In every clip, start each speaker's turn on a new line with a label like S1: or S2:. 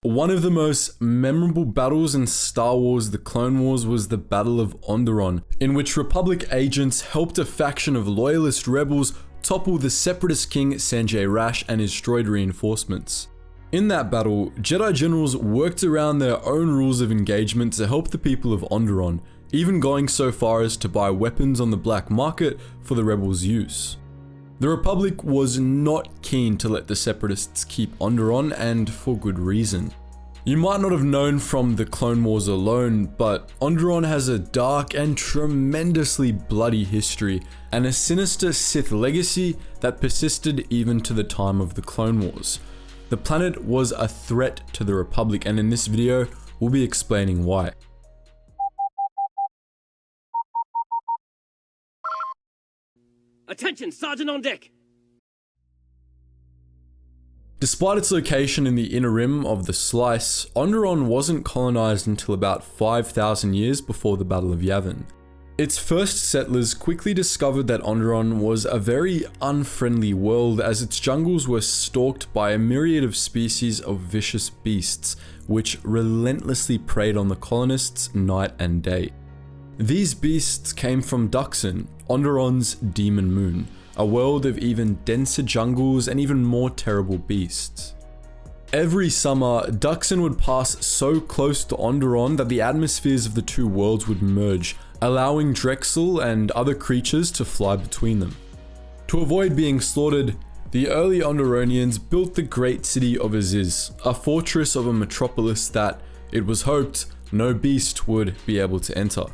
S1: One of the most memorable battles in Star Wars The Clone Wars was the Battle of Onderon, in which Republic agents helped a faction of loyalist rebels topple the Separatist king Sanjay Rash and his droid reinforcements. In that battle, Jedi generals worked around their own rules of engagement to help the people of Onderon, even going so far as to buy weapons on the black market for the rebels' use. The Republic was not keen to let the Separatists keep Onderon, and for good reason. You might not have known from the Clone Wars alone, but Onderon has a dark and tremendously bloody history, and a sinister Sith legacy that persisted even to the time of the Clone Wars. The planet was a threat to the Republic, and in this video, we'll be explaining why.
S2: Attention, Sergeant on deck!
S1: Despite its location in the inner rim of the Slice, Onderon wasn't colonized until about 5,000 years before the Battle of Yavin. Its first settlers quickly discovered that Onderon was a very unfriendly world, as its jungles were stalked by a myriad of species of vicious beasts, which relentlessly preyed on the colonists night and day. These beasts came from Duxon, Onderon's demon moon, a world of even denser jungles and even more terrible beasts. Every summer, Duxon would pass so close to Onderon that the atmospheres of the two worlds would merge, allowing Geetsly and other creatures to fly between them. To avoid being slaughtered, the early Onderonians built the great city of Aziz, a fortress of a metropolis that, it was hoped, no beast would be able to enter.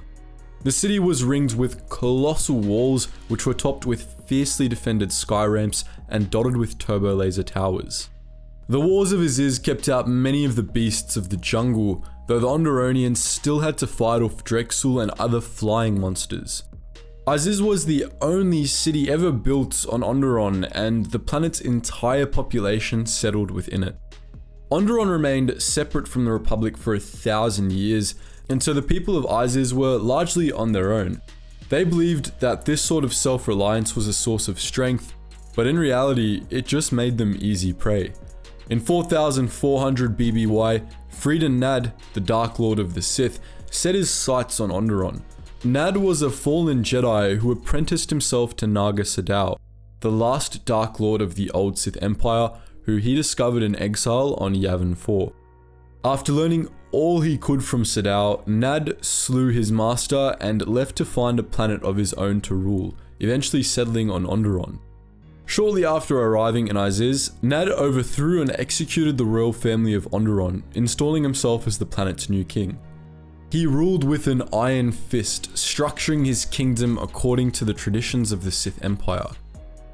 S1: The city was ringed with colossal walls which were topped with fiercely defended sky ramps and dotted with turbo laser towers. The walls of Aziz kept out many of the beasts of the jungle, though the Onderonians still had to fight off Geetsly and other flying monsters. Aziz was the only city ever built on Onderon, and the planet's entire population settled within it. Onderon remained separate from the Republic for 1,000 years, and so the people of Aziz were largely on their own. They believed that this sort of self-reliance was a source of strength, but in reality, it just made them easy prey. In 4400 BBY, Freedon Nad, the Dark Lord of the Sith, set his sights on Onderon. Nad was a fallen Jedi who apprenticed himself to Naga Sadow, the last Dark Lord of the old Sith Empire, who he discovered in exile on Yavin 4. After learning all he could from Sadow, Nad slew his master and left to find a planet of his own to rule, eventually settling on Onderon. Shortly after arriving in Aziz, Nad overthrew and executed the royal family of Onderon, installing himself as the planet's new king. He ruled with an iron fist, structuring his kingdom according to the traditions of the Sith Empire.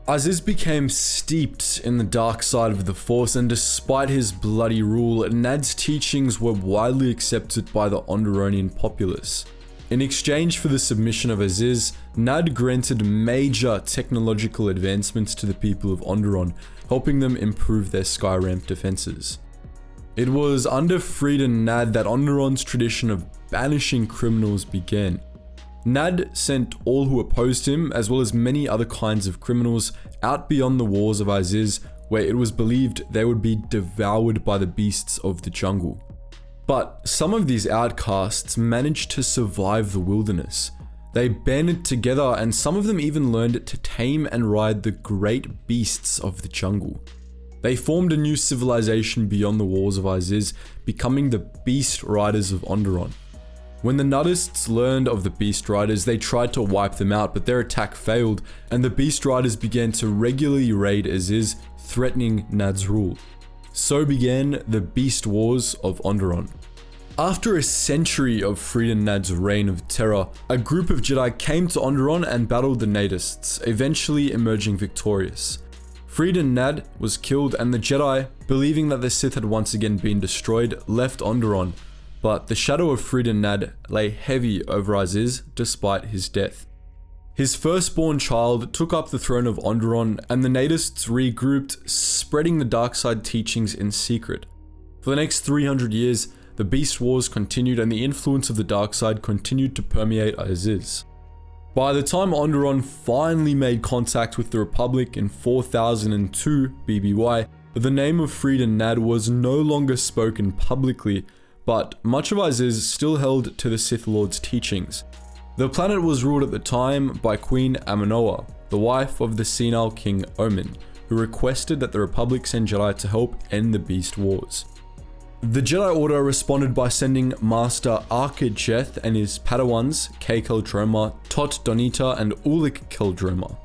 S1: Aziz became steeped in the dark side of the Force, and despite his bloody rule, Nad's teachings were widely accepted by the Onderonian populace. In exchange for the submission of Aziz, Nad granted major technological advancements to the people of Onderon, helping them improve their sky ramp defenses. It was under Freedon Nad that Onderon's tradition of banishing criminals began. Nad sent all who opposed him, as well as many other kinds of criminals, out beyond the walls of Aziz, where it was believed they would be devoured by the beasts of the jungle. But some of these outcasts managed to survive the wilderness. They banded together, and some of them even learned to tame and ride the great beasts of the jungle. They formed a new civilization beyond the walls of Aziz, becoming the Beast Riders of Onderon. When the Nuttists learned of the Beast Riders, they tried to wipe them out, but their attack failed, and the Beast Riders began to regularly raid Aziz, threatening Nad's rule. So began the Beast Wars of Onderon. After a century of Freedon Nad's reign of terror, a group of Jedi came to Onderon and battled the Natists, eventually emerging victorious. Freedon Nad was killed, and the Jedi, believing that the Sith had once again been destroyed, left Onderon. But the shadow of Freedon Nad lay heavy over Aziz despite his death. His firstborn child took up the throne of Onderon, and the Natists regrouped, spreading the dark side teachings in secret. For the next 300 years, the Beast Wars continued, and the influence of the dark side continued to permeate Aziz. By the time Onderon finally made contact with the Republic in 4002 BBY, The name of Freedom Nad was no longer spoken publicly, but much of Iziz still held to the Sith Lord's teachings. The planet was ruled at the time by Queen Aminoa, the wife of the senile King Omin, who requested that the Republic send Jedi to help end the Beast Wars. The Jedi Order responded by sending Master Arkacheth and his Padawans, Kay Keldroma, Tot Donita, and Ulik Keldroma.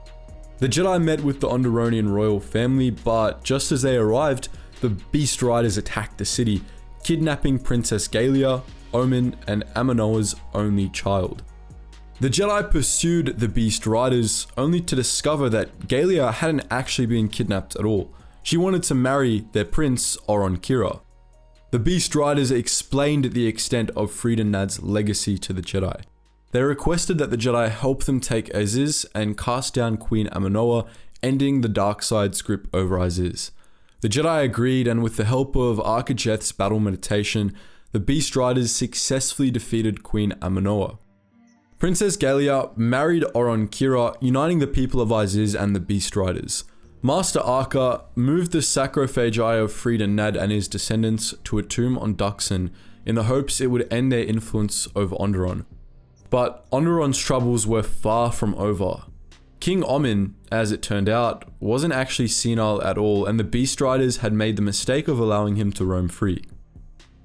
S1: The Jedi met with the Onderonian royal family, but just as they arrived, the Beast Riders attacked the city, kidnapping Princess Galia, Omin, and Aminoa's only child. The Jedi pursued the Beast Riders, only to discover that Galia hadn't actually been kidnapped at all. She wanted to marry their prince, Oronkira. The Beast Riders explained the extent of Freedom Nad's legacy to the Jedi. They requested that the Jedi help them take Iziz and cast down Queen Aminoa, ending the dark side's grip over Iziz. The Jedi agreed, and with the help of Arkacheth's battle meditation, the Beast Riders successfully defeated Queen Aminoa. Princess Galia married Oronkira, uniting the people of Iziz and the Beast Riders. Master Arca moved the sarcophagi of Freedom Nad and his descendants to a tomb on Duxon in the hopes it would end their influence over Onderon. But Onderon's troubles were far from over. King Omin, as it turned out, wasn't actually senile at all, and the Beast Riders had made the mistake of allowing him to roam free.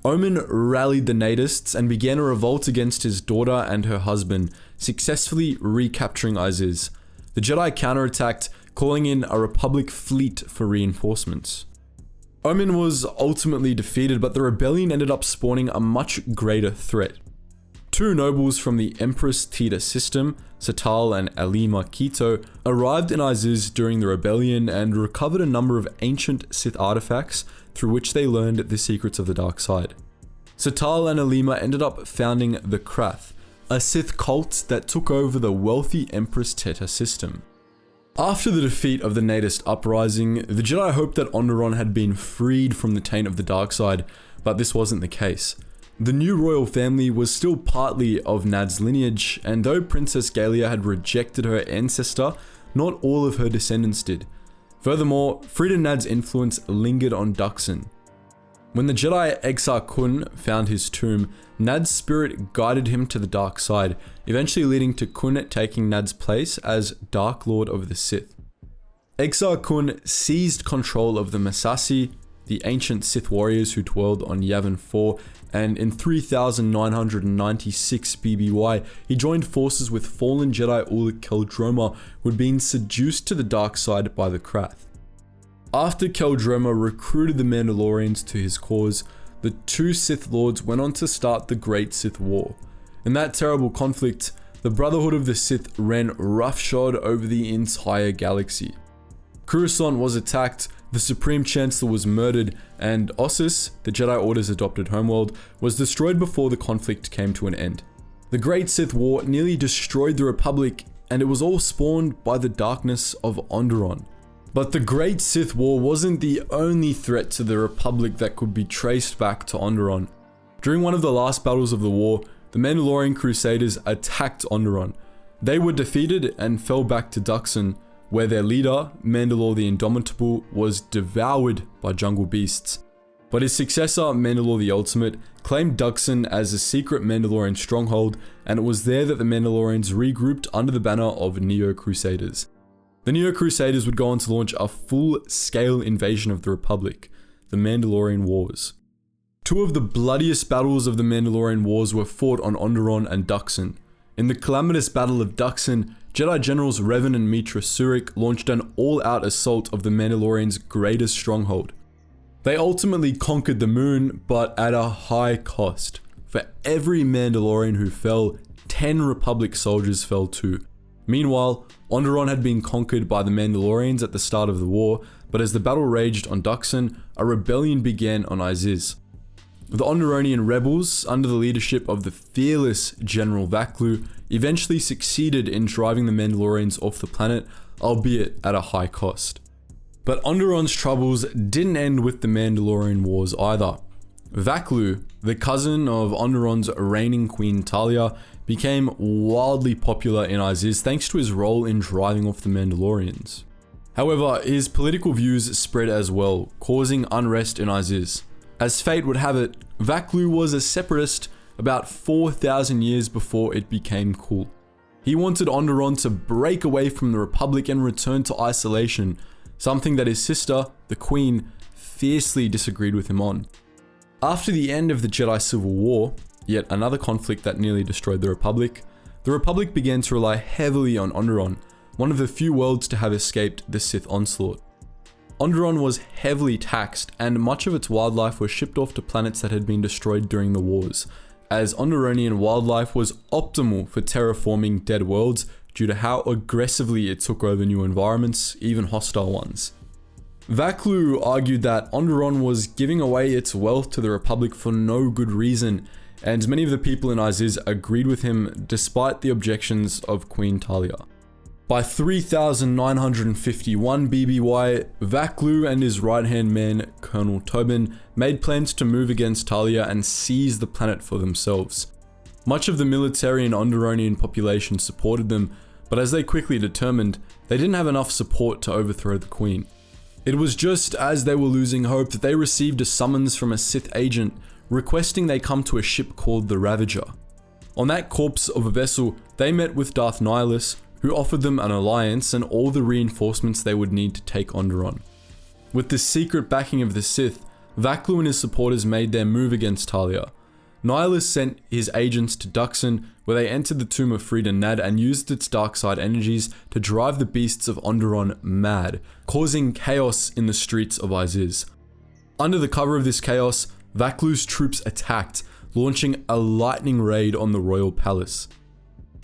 S1: Omin rallied the Nadists and began a revolt against his daughter and her husband, successfully recapturing Iziz. The Jedi counterattacked, calling in a Republic fleet for reinforcements. Omin was ultimately defeated, but the rebellion ended up spawning a much greater threat. Two nobles from the Empress Tita system, Satal and Alima Keto, arrived in Iziz during the rebellion and recovered a number of ancient Sith artifacts through which they learned the secrets of the dark side. Satal and Alima ended up founding the Krath, a Sith cult that took over the wealthy Empress Teta system. After the defeat of the Nadist uprising, the Jedi hoped that Onderon had been freed from the taint of the dark side, but this wasn't the case. The new royal family was still partly of Nad's lineage, and though Princess Galia had rejected her ancestor, not all of her descendants did. Furthermore, Freedom Nad's influence lingered on Duxon. When the Jedi Exar Kun found his tomb, Nad's spirit guided him to the dark side, eventually leading to Kun taking Nad's place as Dark Lord of the Sith. Exar Kun seized control of the Massassi, the ancient Sith warriors who dwelled on Yavin 4, and in 3996 BBY, he joined forces with fallen Jedi Ulik Keldroma, who had been seduced to the dark side by the Krath. After Keldroma recruited the Mandalorians to his cause, the two Sith Lords went on to start the Great Sith War. In that terrible conflict, the Brotherhood of the Sith ran roughshod over the entire galaxy. Coruscant was attacked, the Supreme Chancellor was murdered, and Ossus, the Jedi Order's adopted homeworld, was destroyed before the conflict came to an end. The Great Sith War nearly destroyed the Republic, and it was all spawned by the darkness of Onderon. But the Great Sith War wasn't the only threat to the Republic that could be traced back to Onderon. During one of the last battles of the war, the Mandalorian Crusaders attacked Onderon. They were defeated and fell back to Duxon, where their leader, Mandalore the Indomitable, was devoured by jungle beasts. But his successor, Mandalore the Ultimate, claimed Duxon as a secret Mandalorian stronghold, and it was there that the Mandalorians regrouped under the banner of Neo Crusaders. The Neo Crusaders would go on to launch a full-scale invasion of the Republic, the Mandalorian Wars. Two of the bloodiest battles of the Mandalorian Wars were fought on Onderon and Duxon. In the calamitous Battle of Duxon, Jedi Generals Revan and Mitra Surik launched an all-out assault of the Mandalorians' greatest stronghold. They ultimately conquered the moon, but at a high cost. For every Mandalorian who fell, 10 Republic soldiers fell too. Meanwhile, Onderon had been conquered by the Mandalorians at the start of the war, but as the battle raged on Duxon, a rebellion began on Iziz. The Onderonian Rebels, under the leadership of the fearless General Vaklu, eventually succeeded in driving the Mandalorians off the planet, albeit at a high cost. But Onderon's troubles didn't end with the Mandalorian Wars either. Vaklu, the cousin of Onderon's reigning Queen Talia, became wildly popular in Iziz thanks to his role in driving off the Mandalorians. However, his political views spread as well, causing unrest in Iziz. As fate would have it, Vaklu was a separatist about 4,000 years before it became cool. He wanted Onderon to break away from the Republic and return to isolation, something that his sister, the Queen, fiercely disagreed with him on. After the end of the Jedi Civil War, yet another conflict that nearly destroyed the Republic began to rely heavily on Onderon, one of the few worlds to have escaped the Sith onslaught. Onderon was heavily taxed, and much of its wildlife was shipped off to planets that had been destroyed during the wars, as Onderonian wildlife was optimal for terraforming dead worlds due to how aggressively it took over new environments, even hostile ones. Vaklu argued that Onderon was giving away its wealth to the Republic for no good reason, and many of the people in Iziz agreed with him despite the objections of Queen Talia. By 3951 BBY, Vaklu and his right-hand man, Colonel Tobin, made plans to move against Talia and seize the planet for themselves. Much of the military and Onderonian population supported them, but as they quickly determined, they didn't have enough support to overthrow the Queen. It was just as they were losing hope that they received a summons from a Sith agent requesting they come to a ship called the Ravager. On that corpse of a vessel, they met with Darth Nihilus, who offered them an alliance and all the reinforcements they would need to take Onderon. With the secret backing of the Sith, Vaklu and his supporters made their move against Talia. Nihilus sent his agents to Duxon, where they entered the tomb of Frida Nad and used its dark side energies to drive the beasts of Onderon mad, causing chaos in the streets of Iziz. Under the cover of this chaos, Vaklu's troops attacked, launching a lightning raid on the royal palace.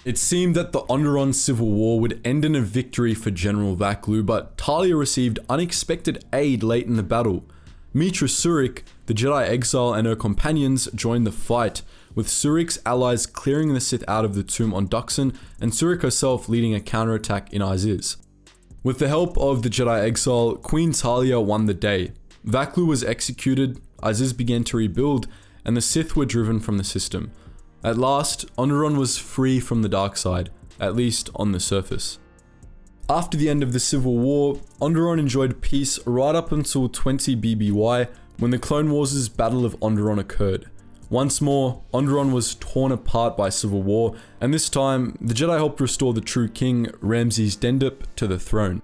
S1: It seemed that the Onderon civil war would end in a victory for General Vaklu, but Talia received unexpected aid late in the battle. Mitra Surik, the Jedi exile, and her companions joined the fight, with Surik's allies clearing the Sith out of the tomb on Duxon and Surik herself leading a counterattack in Iziz. With the help of the Jedi exile, Queen Talia won the day. Vaklu was executed, Iziz began to rebuild, and the Sith were driven from the system. At last, Onderon was free from the dark side, at least on the surface. After the end of the Civil War, Onderon enjoyed peace right up until 20 BBY, when the Clone Wars' Battle of Onderon occurred. Once more, Onderon was torn apart by civil war, and this time, the Jedi helped restore the true king, Ramses Dendup, to the throne.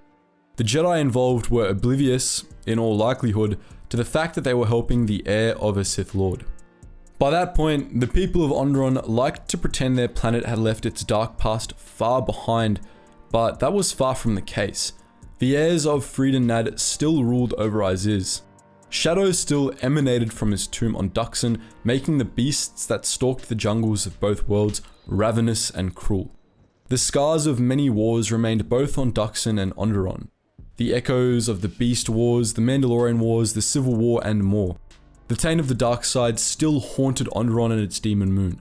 S1: The Jedi involved were oblivious, in all likelihood, to the fact that they were helping the heir of a Sith Lord. By that point, the people of Onderon liked to pretend their planet had left its dark past far behind, but that was far from the case. The heirs of Frida Nad still ruled over Iziz. Shadow still emanated from his tomb on Duxon, making the beasts that stalked the jungles of both worlds ravenous and cruel. The scars of many wars remained both on Duxon and Onderon. The echoes of the Beast Wars, the Mandalorian Wars, the Civil War, and more. The taint of the dark side still haunted Onderon and its demon moon.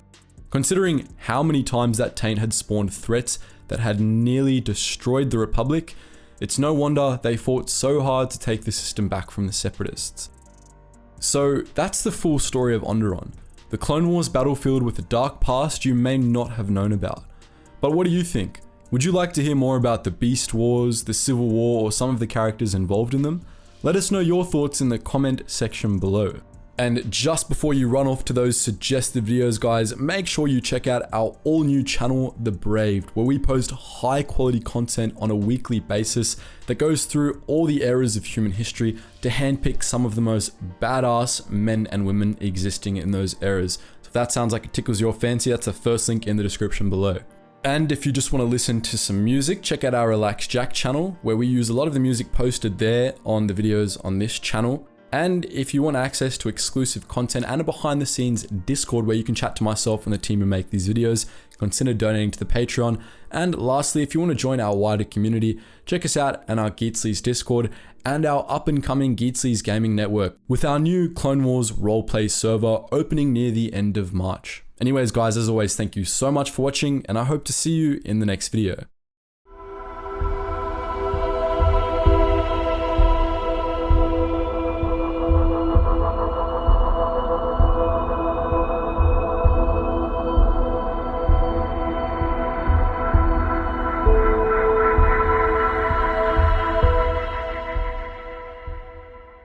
S1: Considering how many times that taint had spawned threats that had nearly destroyed the Republic, it's no wonder they fought so hard to take the system back from the Separatists. So that's the full story of Onderon, the Clone Wars battlefield with a dark past you may not have known about. But what do you think? Would you like to hear more about the Beast Wars, the Civil War, or some of the characters involved in them? Let us know your thoughts in the comment section below. And just before you run off to those suggested videos, guys, make sure you check out our all new channel, The Braved, where we post high quality content on a weekly basis that goes through all the eras of human history to handpick some of the most badass men and women existing in those eras. So if that sounds like it tickles your fancy, that's the first link in the description below. And if you just want to listen to some music, check out our Relax Jack channel, where we use a lot of the music posted there on the videos on this channel. And if you want access to exclusive content and a behind the scenes Discord where you can chat to myself and the team who make these videos, consider donating to the Patreon. And lastly, if you want to join our wider community, check us out on our Geetsly's Discord and our up and coming Geetsly's gaming network with our new Clone Wars roleplay server opening near the end of March. Anyways, guys, as always, thank you so much for watching, and I hope to see you in the next video.